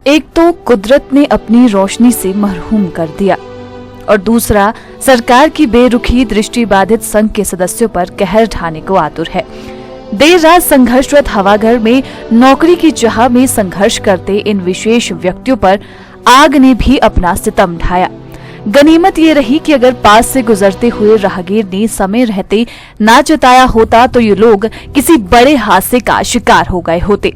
एक तो कुदरत ने अपनी रोशनी से मरहूम कर दिया और दूसरा सरकार की बेरुखी दृष्टिबाधित संघ के सदस्यों पर कहर ढाने को आतुर है। देर रात संघर्षरत हवाघर में नौकरी की चाह में संघर्ष करते इन विशेष व्यक्तियों पर आग ने भी अपना सितम ढाया। गनीमत ये रही कि अगर पास से गुजरते हुए राहगीर ने समय रहते ना जताया होता तो ये लोग किसी बड़े हादसे का शिकार हो गए होते।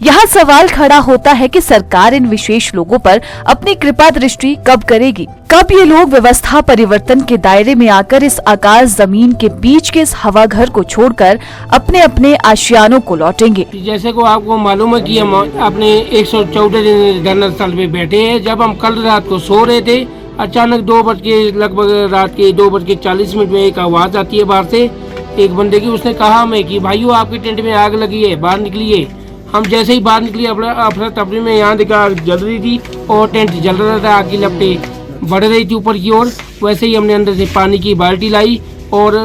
यहाँ सवाल खड़ा होता है कि सरकार इन विशेष लोगों पर अपनी कृपा दृष्टि कब करेगी, कब ये लोग व्यवस्था परिवर्तन के दायरे में आकर इस आकाश जमीन के बीच के इस हवाघर को छोड़कर अपने अपने आशियानों को लौटेंगे। जैसे को आपको मालूम है कि हम अपने 114 दिन धरना स्थल पे बैठे हैं। जब हम कल रात को सो रहे थे, अचानक 2 बज के लगभग रात के 2:40 में एक आवाज आती है बाहर से एक बंदे की। उसने कहा हमें कि भाइयों आपके टेंट में आग लगी है, बाहर निकलिए। हम जैसे ही बाहर निकले अफरा तफरी में यहाँ देखा आग जल रही थी और टेंट जल रहा था, आग की लपटें बढ़ रही थी ऊपर की ओर। वैसे ही हमने अंदर से पानी की बाल्टी लाई और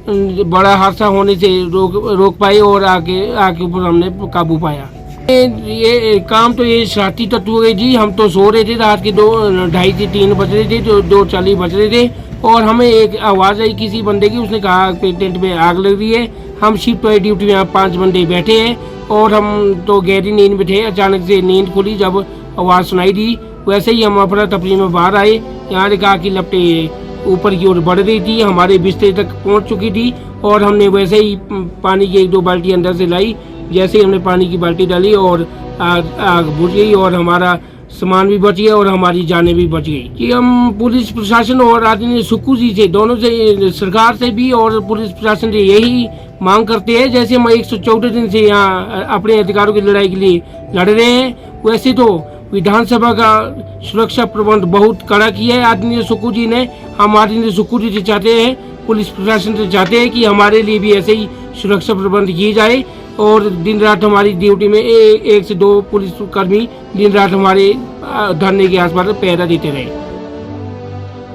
बड़ा हादसा होने से रोक पाए और आग के ऊपर हमने काबू पाया। ये काम तो ये शरारती तत्व हो गए जी। हम तो सो रहे थे, रात के 2:30 से 3 बज रहे थे, तो 2:40 बज रहे थे और हमें एक आवाज़ आई किसी बंदे की। उसने कहा कि टेंट में आग लग रही है। हम शिफ्ट वाइज ड्यूटी में यहाँ 5 बंदे बैठे हैं और हम तो गहरी नींद में थे। अचानक से नींद खुली जब आवाज़ सुनाई दी। वैसे ही हम अफरा तफरी में बाहर आए। यहाँ देखा कि लपटें ऊपर की ओर बढ़ रही थी, हमारे बिस्तर तक पहुँच चुकी थी और हमने वैसे ही पानी की 1-2 बाल्टी अंदर से लाई। जैसे ही हमने पानी की बाल्टी डाली और आग बुझ गई और हमारा सामान भी बच गया और हमारी जानें भी बच गई। कि हम पुलिस प्रशासन और आदरणीय सुक्कू जी से, दोनों से, सरकार से भी और पुलिस प्रशासन से यही मांग करते हैं, जैसे हम 114 दिन से यहाँ अपने अधिकारों की लड़ाई के लिए लड़ रहे हैं, वैसे तो विधानसभा का सुरक्षा प्रबंध बहुत कड़ा किया है आदरणीय सुक्कू जी ने। हम आदरणीय सुक्कू जी से चाहते हैं, पुलिस प्रशासन से चाहते हैं कि हमारे लिए भी ऐसे ही सुरक्षा प्रबंध किए जाए और दिन रात हमारी ड्यूटी में 1 से 2 पुलिस कर्मी दिन रात हमारे धरने के आसपास पहरा देते रहे।